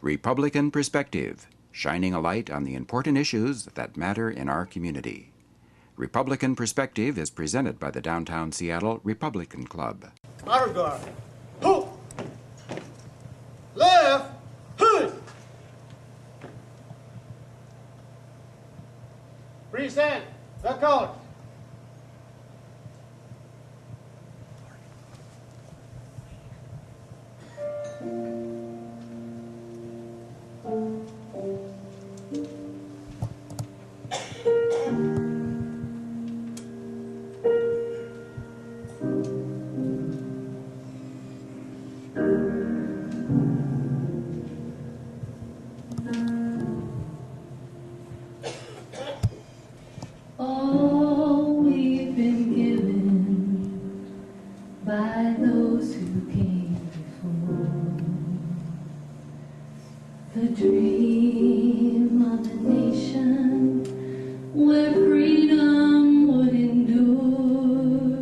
Republican Perspective, shining a light on the important issues that matter in our community. Republican Perspective is presented by the Downtown Seattle Republican Club. Honor guard. Hook. Left. Hood. Present. Back out. All we've been given by those who came before. The dream of a nation where freedom would endure.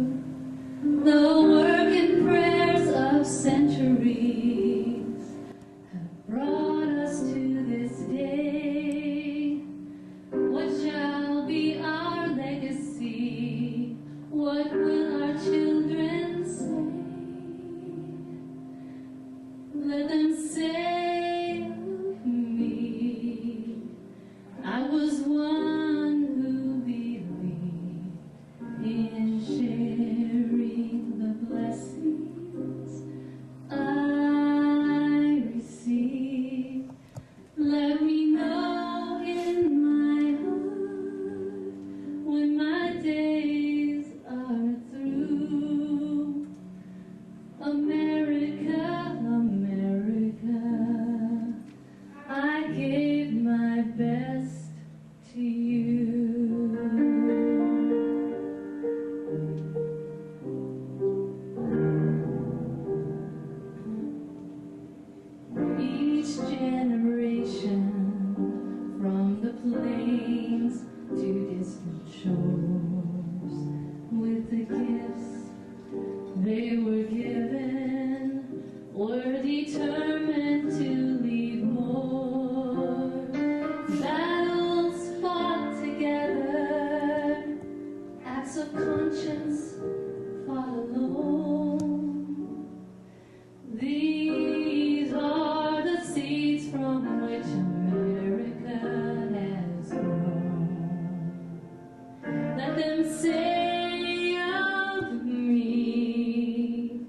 The work and prayers of centuries have brought us to this day. What shall be our legacy? What will our children say? Let them say of me, I was one who believed in sharing the blessings I received. Let me know in my heart when my days are through. America, America, I gave my best to you. Each generation, from the plains to distant shores, with the gifts they were given, were determined to leave more. Battles fought together, acts of conscience fought alone. These are the seeds from which America has grown. Let them say of me,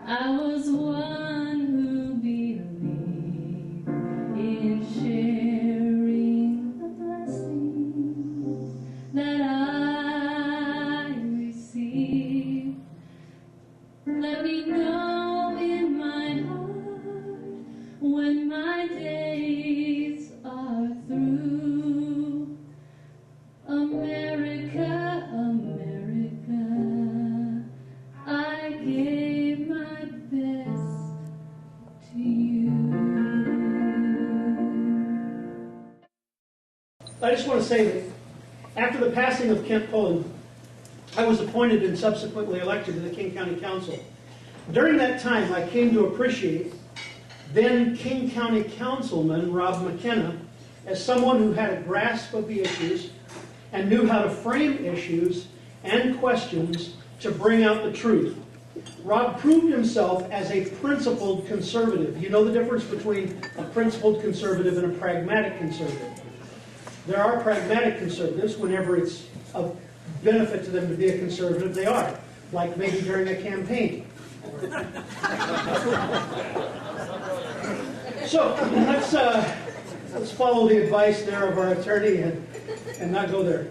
I was one who believed in sharing the blessings that I received. Let me know in my heart when my days are through. America, America, I gave my best to you. I just want to say that after the passing of Kent Pullen, I was appointed and subsequently elected to the King County Council. During that time, I came to appreciate then King County Councilman Rob McKenna as someone who had a grasp of the issues and knew how to frame issues and questions to bring out the truth. Rob proved himself as a principled conservative. You know the difference between a principled conservative and a pragmatic conservative. There are pragmatic conservatives. Whenever it's of benefit to them to be a conservative, they are. Like maybe during a campaign. So let's follow the advice there of our attorney and not go there.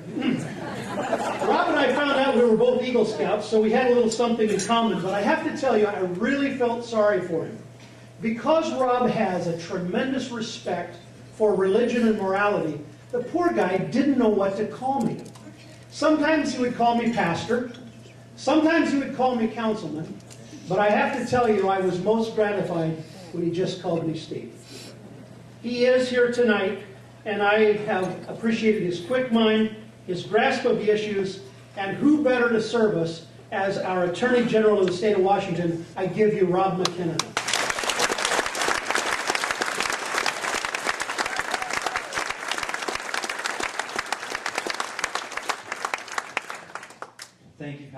Rob and I found out we were both Eagle Scouts, so we had a little something in common. But I have to tell you, I really felt sorry for him. Because Rob has a tremendous respect for religion and morality, the poor guy didn't know what to call me. Sometimes he would call me pastor. Sometimes he would call me councilman. But I have to tell you, I was most gratified when he just called me Steve. He is here tonight, and I have appreciated his quick mind, his grasp of the issues, and who better to serve us as our Attorney General of the state of Washington. I give you Rob McKenna.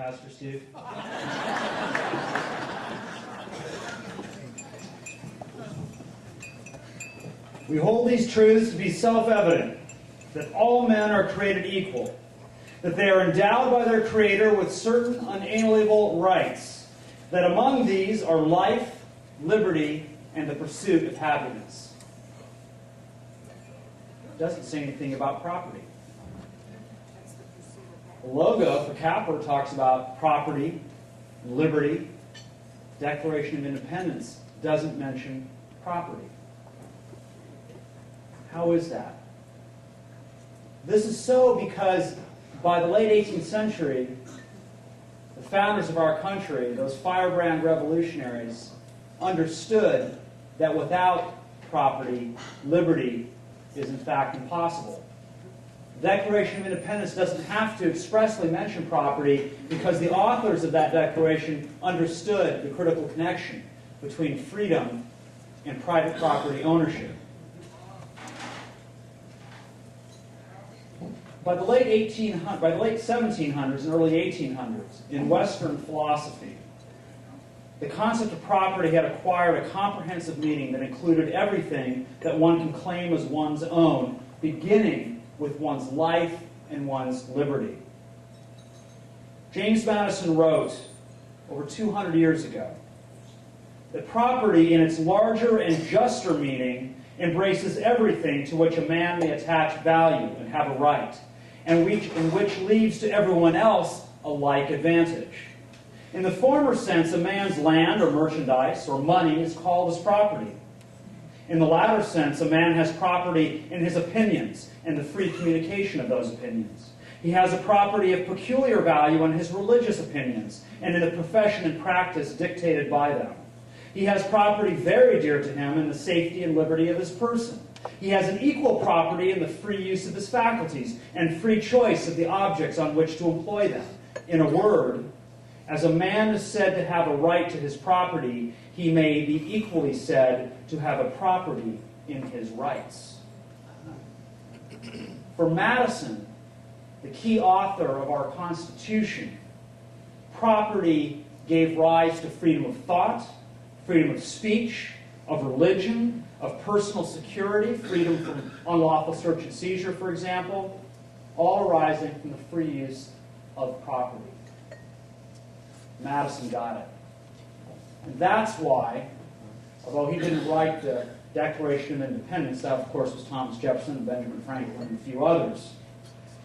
Pastor Steve. We hold these truths to be self-evident, that all men are created equal, that they are endowed by their Creator with certain unalienable rights, that among these are life, liberty, and the pursuit of happiness. It doesn't say anything about property. The logo for CAPR talks about property, liberty. Declaration of Independence doesn't mention property. How is that? This is so because by the late 18th century, the founders of our country, those firebrand revolutionaries, understood that without property, liberty is in fact impossible. The Declaration of Independence doesn't have to expressly mention property because the authors of that declaration understood the critical connection between freedom and private property ownership. By the late 1700s and early 1800s, in Western philosophy, the concept of property had acquired a comprehensive meaning that included everything that one can claim as one's own, beginning with one's life and one's liberty. James Madison wrote over 200 years ago that property, in its larger and juster meaning, embraces everything to which a man may attach value and have a right, and which leaves to everyone else a like advantage. In the former sense, a man's land or merchandise or money is called as property. In the latter sense, a man has property in his opinions and the free communication of those opinions. He has a property of peculiar value in his religious opinions and in the profession and practice dictated by them. He has property very dear to him in the safety and liberty of his person. He has an equal property in the free use of his faculties and free choice of the objects on which to employ them. In a word, as a man is said to have a right to his property, he may be equally said to have a property in his rights. For Madison, the key author of our Constitution, property gave rise to freedom of thought, freedom of speech, of religion, of personal security, freedom from unlawful search and seizure, for example, all arising from the free use of property. Madison got it. And that's why, although he didn't write the Declaration of Independence, that of course was Thomas Jefferson and Benjamin Franklin and a few others,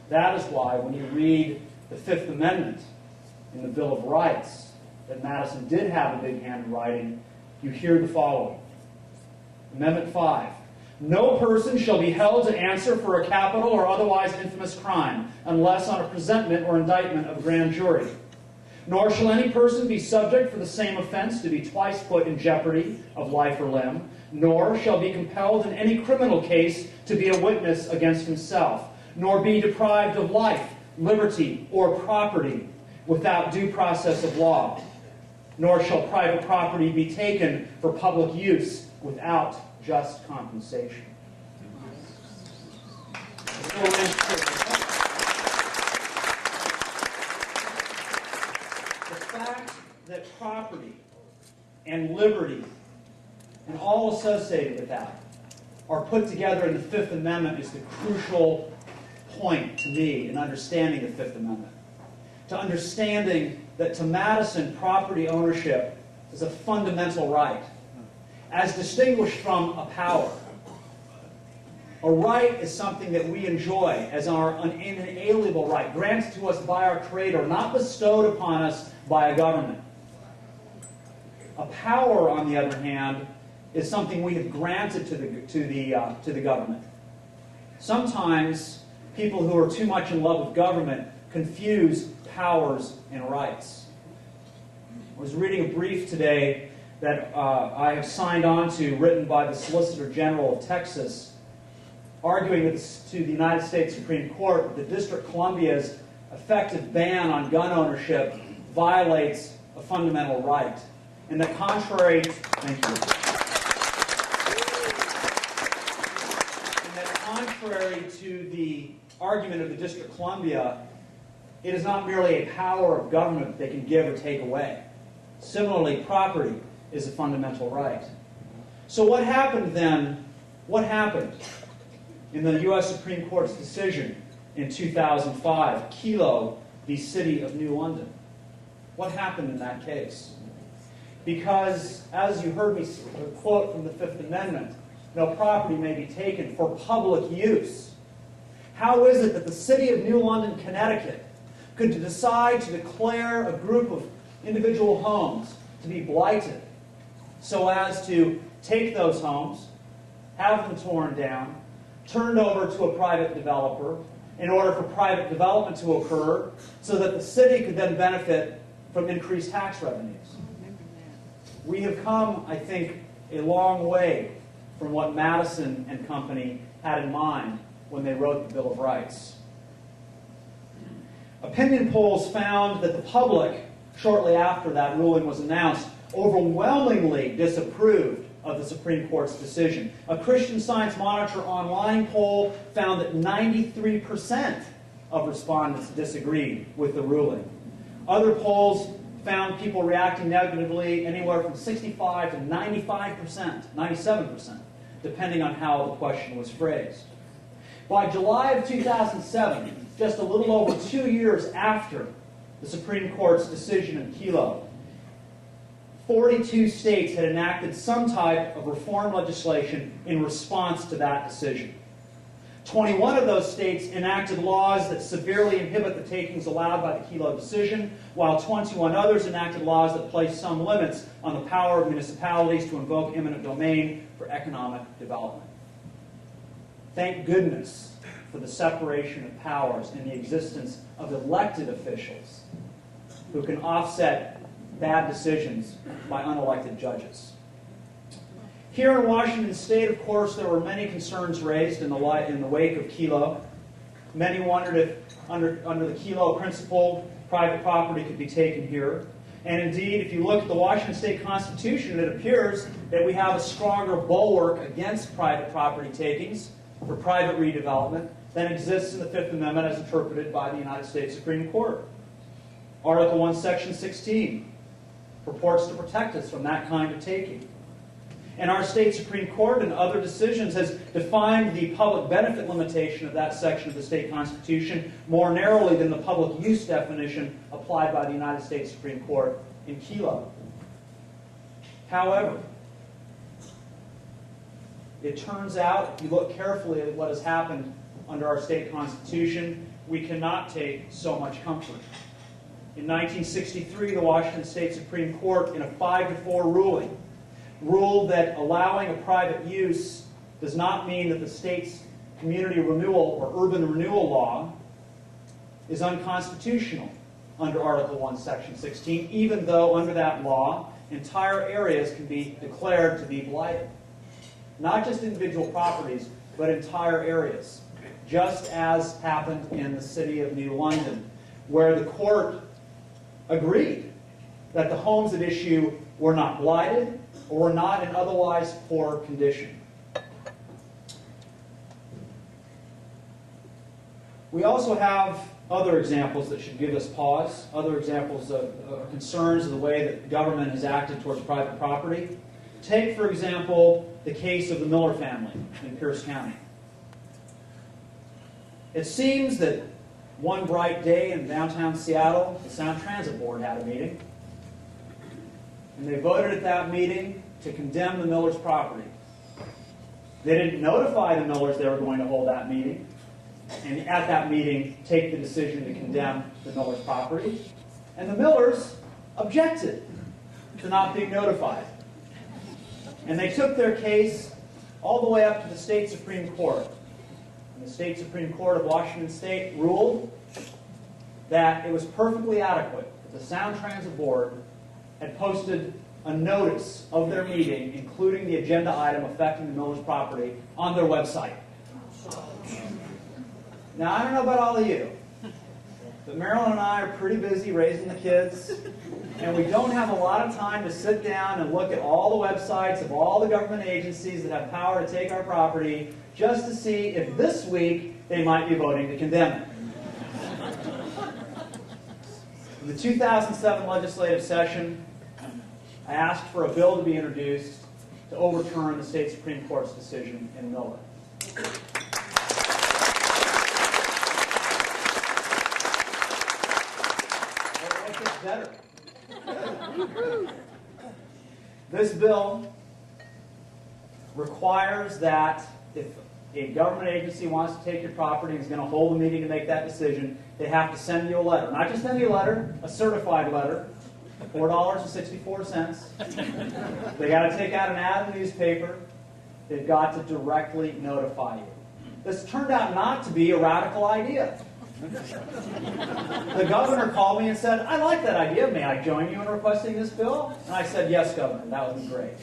that is why when you read the Fifth Amendment in the Bill of Rights, that Madison did have a big hand in writing, you hear the following. Amendment 5. No person shall be held to answer for a capital or otherwise infamous crime, unless on a presentment or indictment of a grand jury. Nor shall any person be subject for the same offense to be twice put in jeopardy of life or limb, nor shall be compelled in any criminal case to be a witness against himself, nor be deprived of life, liberty, or property without due process of law. Nor shall private property be taken for public use without just compensation. The fact that property and liberty and all associated with that are put together in the Fifth Amendment is the crucial point to me in understanding the Fifth Amendment. To understanding that to Madison, property ownership is a fundamental right, as distinguished from a power. A right is something that we enjoy as our inalienable right, granted to us by our Creator, not bestowed upon us by a government. A power, on the other hand, is something we have granted to the government. Sometimes people who are too much in love with government confuse powers and rights. I was reading a brief today that I have signed on to, written by the Solicitor General of Texas, arguing to the United States Supreme Court that the District of Columbia's effective ban on gun ownership violates a fundamental right. And that contrary, thank you. And that contrary to the argument of the District of Columbia, it is not merely a power of government they can give or take away. Similarly, property is a fundamental right. So what happened then? What happened in the U.S. Supreme Court's decision in 2005, Kelo v. City of New London? What happened in that case? Because, as you heard me quote from the Fifth Amendment, no property may be taken for public use. How is it that the City of New London, Connecticut, could decide to declare a group of individual homes to be blighted so as to take those homes, have them torn down, turned over to a private developer in order for private development to occur so that the city could then benefit from increased tax revenues? We have come, I think, a long way from what Madison and company had in mind when they wrote the Bill of Rights. Opinion polls found that the public, shortly after that ruling was announced, overwhelmingly disapproved of the Supreme Court's decision. A Christian Science Monitor online poll found that 93% of respondents disagreed with the ruling. Other polls found people reacting negatively anywhere from 65 to 95%, 97%, depending on how the question was phrased. By July of 2007, just a little over 2 years after the Supreme Court's decision in Kelo, 42 states had enacted some type of reform legislation in response to that decision. 21 of those states enacted laws that severely inhibit the takings allowed by the Kelo decision, while 21 others enacted laws that place some limits on the power of municipalities to invoke eminent domain for economic development. Thank goodness for the separation of powers and the existence of elected officials who can offset bad decisions by unelected judges. Here in Washington State, of course, there were many concerns raised in the wake of Kelo. Many wondered if, under the Kelo principle, private property could be taken here. And indeed, if you look at the Washington State Constitution, it appears that we have a stronger bulwark against private property takings for private redevelopment than exists in the Fifth Amendment as interpreted by the United States Supreme Court. Article 1, Section 16 purports to protect us from that kind of taking. And our state Supreme Court in other decisions has defined the public benefit limitation of that section of the state Constitution more narrowly than the public use definition applied by the United States Supreme Court in Kelo. However, it turns out, if you look carefully at what has happened under our state Constitution, we cannot take so much comfort. In 1963, the Washington State Supreme Court, in a 5-4 ruling, ruled that allowing a private use does not mean that the state's community renewal or urban renewal law is unconstitutional under Article 1, Section 16, even though under that law, entire areas can be declared to be blighted. Not just individual properties, but entire areas, just as happened in the city of New London, where the court agreed that the homes at issue were not blighted or were not in otherwise poor condition. We also have other examples that should give us pause, other examples of concerns of the way that government has acted towards private property. Take, for example, the case of the Miller family in Pierce County. It seems that one bright day in downtown Seattle, the Sound Transit Board had a meeting. And they voted at that meeting to condemn the Millers' property. They didn't notify the Millers they were going to hold that meeting. And at that meeting, take the decision to condemn the Millers' property. And the Millers objected to not being notified. And they took their case all the way up to the state Supreme Court. And the state Supreme Court of Washington State ruled that it was perfectly adequate that the Sound Transit Board had posted a notice of their meeting, including the agenda item affecting the Millers' property, on their website. Now, I don't know about all of you, but Marilyn and I are pretty busy raising the kids, and we don't have a lot of time to sit down and look at all the websites of all the government agencies that have power to take our property just to see if this week they might be voting to condemn it. 2007 legislative session, I asked for a bill to be introduced to overturn the state Supreme Court's decision in Miller. It gets better. This bill requires that if a government agency wants to take your property and is going to hold a meeting to make that decision, they have to send you a letter. Not just send you a letter, a certified letter, $4.64. They got to take out an ad in the newspaper. They've got to directly notify you. This turned out not to be a radical idea. The governor called me and said, "I like that idea. May I join you in requesting this bill?" And I said, "Yes, Governor, that would be great."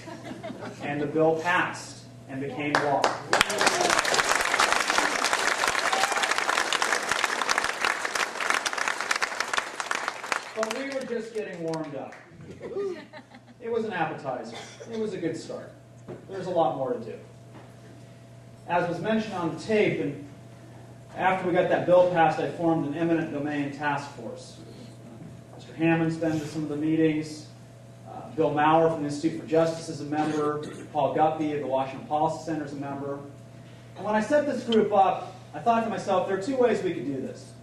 And the bill passed and became law. But we were just getting warmed up. It was an appetizer. It was a good start. There's a lot more to do. As was mentioned on the tape, and after we got that bill passed, I formed an eminent domain task force. Mr. Hammond's been to some of the meetings. Bill Maurer from the Institute for Justice is a member. Paul Guppy of the Washington Policy Center is a member. And when I set this group up, I thought to myself, there are two ways we could do this.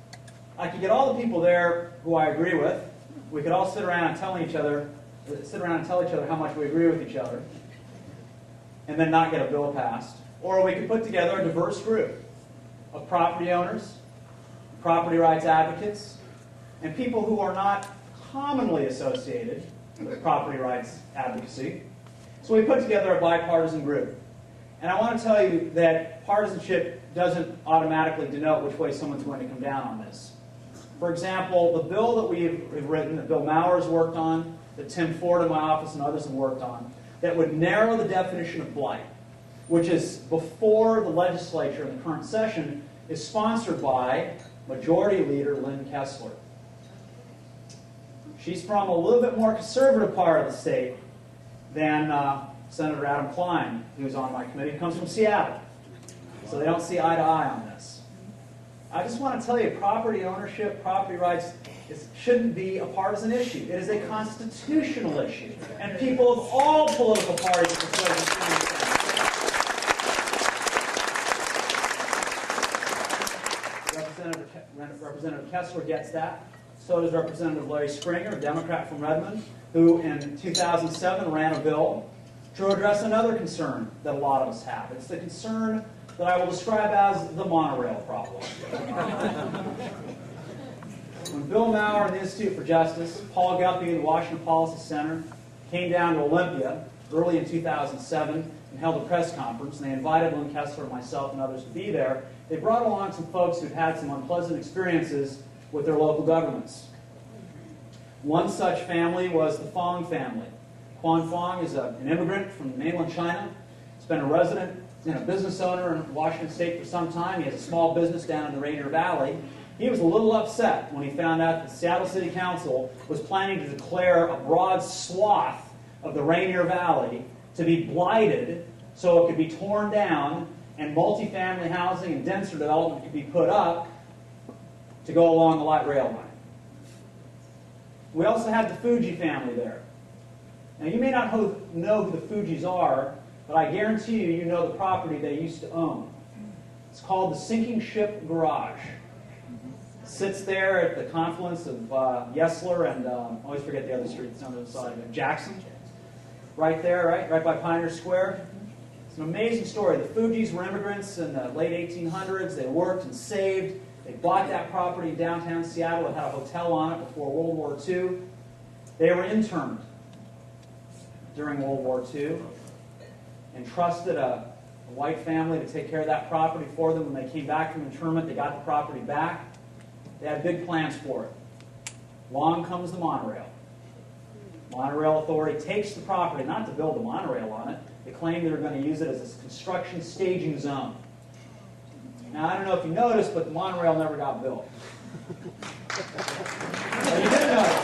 I could get all the people there who I agree with. We could all sit around and tell each other how much we agree with each other, and then not get a bill passed. Or we could put together a diverse group of property owners, property rights advocates, and people who are not commonly associated with property rights advocacy. So we put together a bipartisan group. And I want to tell you that partisanship doesn't automatically denote which way someone's going to come down on this. For example, the bill that we've written, that Bill Maurer has worked on, that Tim Ford in my office and others have worked on, that would narrow the definition of blight, which is before the legislature in the current session, is sponsored by Majority Leader Lynn Kessler. She's from a little bit more conservative part of the state than Senator Adam Klein, who's on my committee, comes from Seattle. So they don't see eye to eye on this. I just want to tell you, property ownership, property rights, shouldn't be a partisan issue. It is a constitutional issue. And people of all political parties are Representative Kessler gets that. So does Representative Larry Springer, a Democrat from Redmond, who in 2007 ran a bill to address another concern that a lot of us have. It's the concern that I will describe as the monorail problem. When Bill Maurer and the Institute for Justice, Paul Guppy and the Washington Policy Center came down to Olympia early in 2007 and held a press conference, and they invited Lynn Kessler, myself, and others to be there, they brought along some folks who'd had some unpleasant experiences with their local governments. One such family was the Fong family. Quan Fong is an immigrant from mainland China. He's been a resident and a business owner in Washington State for some time. He has a small business down in the Rainier Valley. He was a little upset when he found out that the Seattle City Council was planning to declare a broad swath of the Rainier Valley to be blighted so it could be torn down and multifamily housing and denser development could be put up to go along the light rail line. We also had the Fuji family there. Now, you may not know who the Fujis are, but I guarantee you, you know the property they used to own. It's called the Sinking Ship Garage. It sits there at the confluence of Yesler and, I always forget the other street that's on the other side of it, Jackson. Right there, right by Pioneer Square. It's an amazing story. The Fujis were immigrants in the late 1800s. They worked and saved. They bought that property in downtown Seattle. It had a hotel on it before World War II. They were interned during World War II and trusted a white family to take care of that property for them. When they came back from internment, they got the property back. They had big plans for it. Along comes the monorail. Monorail Authority takes the property, not to build the monorail on it. They claim they're going to use it as a construction staging zone. Now, I don't know if you noticed, but the monorail never got built. But you did notice.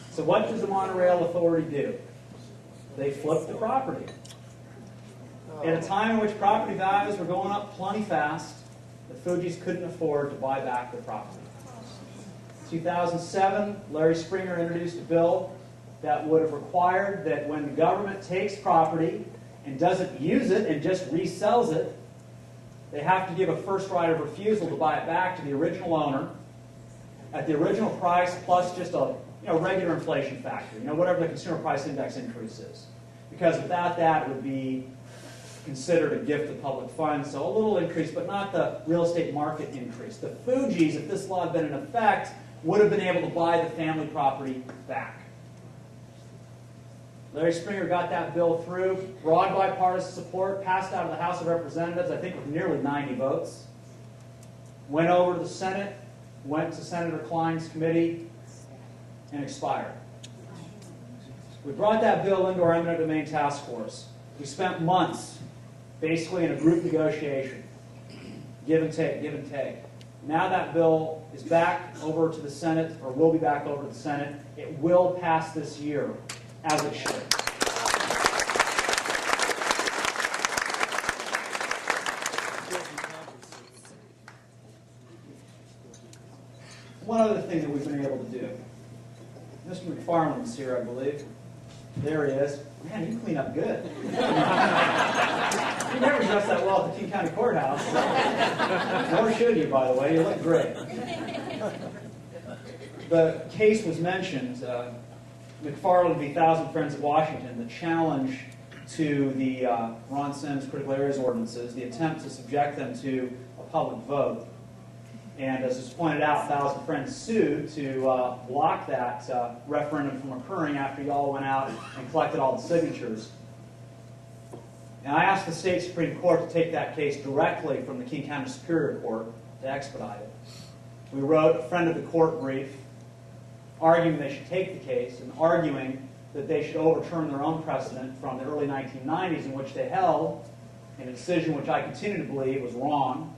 So what does the Monorail Authority do? They flip the property. At a time in which property values were going up plenty fast, the Fujis couldn't afford to buy back their property. 2007, Larry Springer introduced a bill that would have required that when the government takes property and doesn't use it and just resells it, they have to give a first right of refusal to buy it back to the original owner at the original price plus just a regular inflation factor, whatever the consumer price index increase is. Because without that, it would be considered a gift of public funds, so a little increase, but not the real estate market increase. The Fugees, if this law had been in effect, would have been able to buy the family property back. Larry Springer got that bill through, broad bipartisan support, passed out of the House of Representatives, I think with nearly 90 votes. Went over to the Senate, went to Senator Klein's committee, and expired. We brought that bill into our eminent domain task force. We spent months basically in a group negotiation. Give and take, give and take. Now that bill is back over to the Senate, or will be back over to the Senate. It will pass this year, as it should. One other thing that we've been able to do. Mr. McFarland's here, I believe. There he is. Man, you clean up good. You never dress that well at the King County Courthouse. Nor should you, by the way. You look great. The case was mentioned, McFarland v. Thousand Friends of Washington, the challenge to the Ron Sims critical areas ordinances, the attempt to subject them to a public vote. And as was pointed out, Thousand Friends sued to block that referendum from occurring after you all went out and collected all the signatures. And I asked the state Supreme Court to take that case directly from the King County Superior Court to expedite it. We wrote a friend of the court brief arguing they should take the case and arguing that they should overturn their own precedent from the early 1990s in which they held, in a decision which I continue to believe was wrong,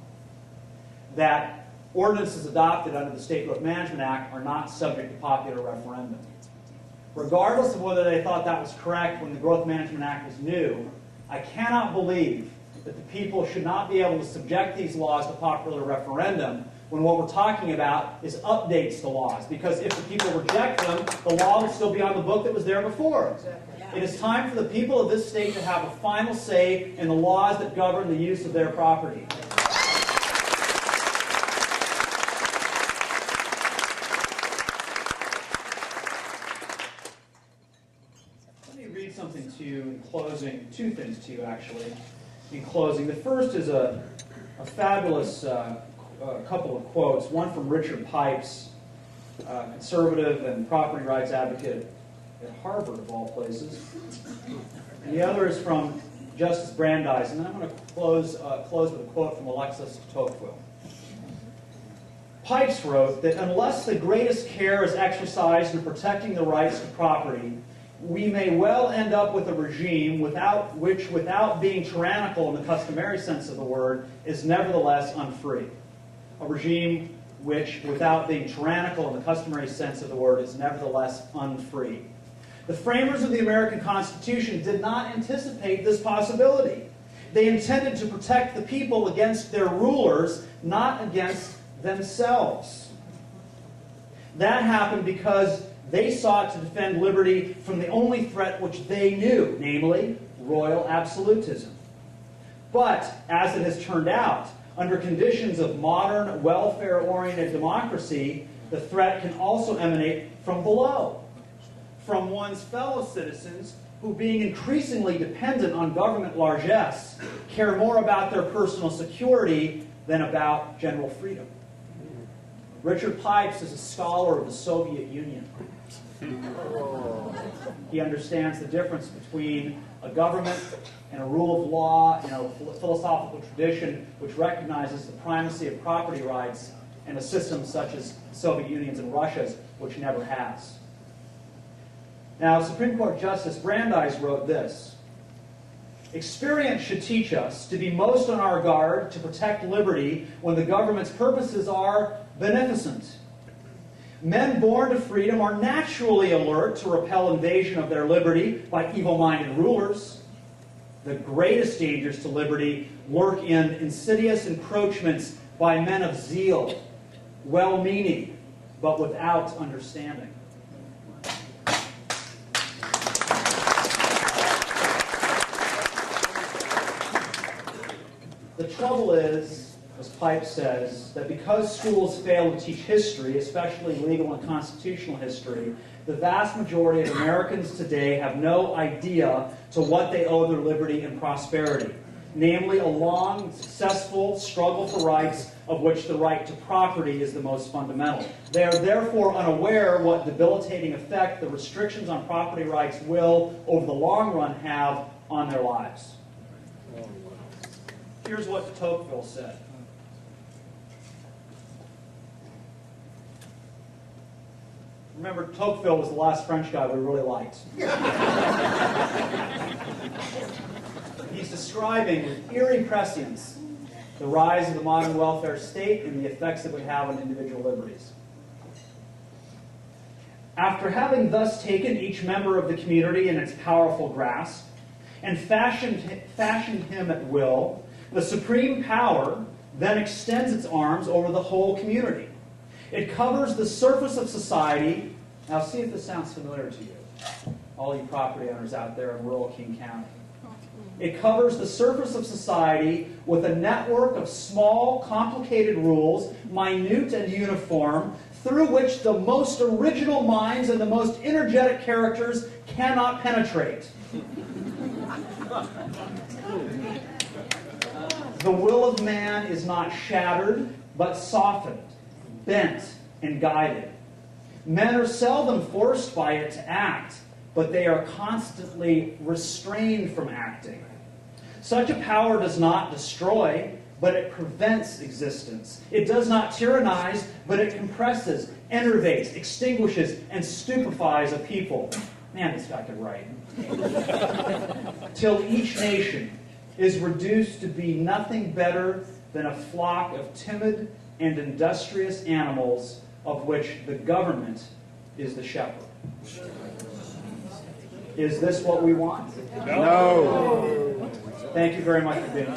that ordinances adopted under the State Growth Management Act are not subject to popular referendum. Regardless of whether they thought that was correct when the Growth Management Act was new, I cannot believe that the people should not be able to subject these laws to popular referendum when what we're talking about is updates to laws. Because if the people reject them, the law will still be on the book that was there before. Exactly. It is time for the people of this state to have a final say in the laws that govern the use of their property. Something to you in closing, two things to you actually in closing. The first is a fabulous couple of quotes, one from Richard Pipes, conservative and property rights advocate at Harvard of all places, and the other is from Justice Brandeis, and then I'm going to close with a quote from Alexis de Tocqueville. Pipes wrote that unless the greatest care is exercised in protecting the rights to property, we may well end up with a regime without being tyrannical in the customary sense of the word, is nevertheless unfree. A regime which, without being tyrannical in the customary sense of the word, is nevertheless unfree. The framers of the American Constitution did not anticipate this possibility. They intended to protect the people against their rulers, not against themselves. That happened because they sought to defend liberty from the only threat which they knew, namely royal absolutism. But, as it has turned out, under conditions of modern, welfare-oriented democracy, the threat can also emanate from below, from one's fellow citizens who, being increasingly dependent on government largesse, care more about their personal security than about general freedom. Richard Pipes is a scholar of the Soviet Union. He understands the difference between a government and a rule of law, a philosophical tradition which recognizes the primacy of property rights, and a system such as the Soviet Union's and Russia's, which never has. Now, Supreme Court Justice Brandeis wrote this: experience should teach us to be most on our guard to protect liberty when the government's purposes are beneficent. Men born to freedom are naturally alert to repel invasion of their liberty by evil-minded rulers. The greatest dangers to liberty lurk in insidious encroachments by men of zeal, well-meaning, but without understanding. The trouble is, as Pipe says, that because schools fail to teach history, especially legal and constitutional history, the vast majority of Americans today have no idea to what they owe their liberty and prosperity, namely a long, successful struggle for rights, of which the right to property is the most fundamental. They are therefore unaware what debilitating effect the restrictions on property rights will, over the long run, have on their lives. Here's what de Tocqueville said. Remember, Tocqueville was the last French guy we really liked. He's describing with eerie prescience the rise of the modern welfare state and the effects it would have on individual liberties. After having thus taken each member of the community in its powerful grasp and fashioned him at will, the supreme power then extends its arms over the whole community. It covers the surface of society. Now see if this sounds familiar to you, all you property owners out there in rural King County. It covers the surface of society with a network of small, complicated rules, minute and uniform, through which the most original minds and the most energetic characters cannot penetrate. The will of man is not shattered, but softened, bent, and guided. Men are seldom forced by it to act, but they are constantly restrained from acting. Such a power does not destroy, but it prevents existence. It does not tyrannize, but it compresses, enervates, extinguishes, and stupefies a people. Man, this guy could write. Till each nation is reduced to be nothing better than a flock of timid and industrious animals of which the government is the shepherd. Is this what we want? No. Thank you very much for being here.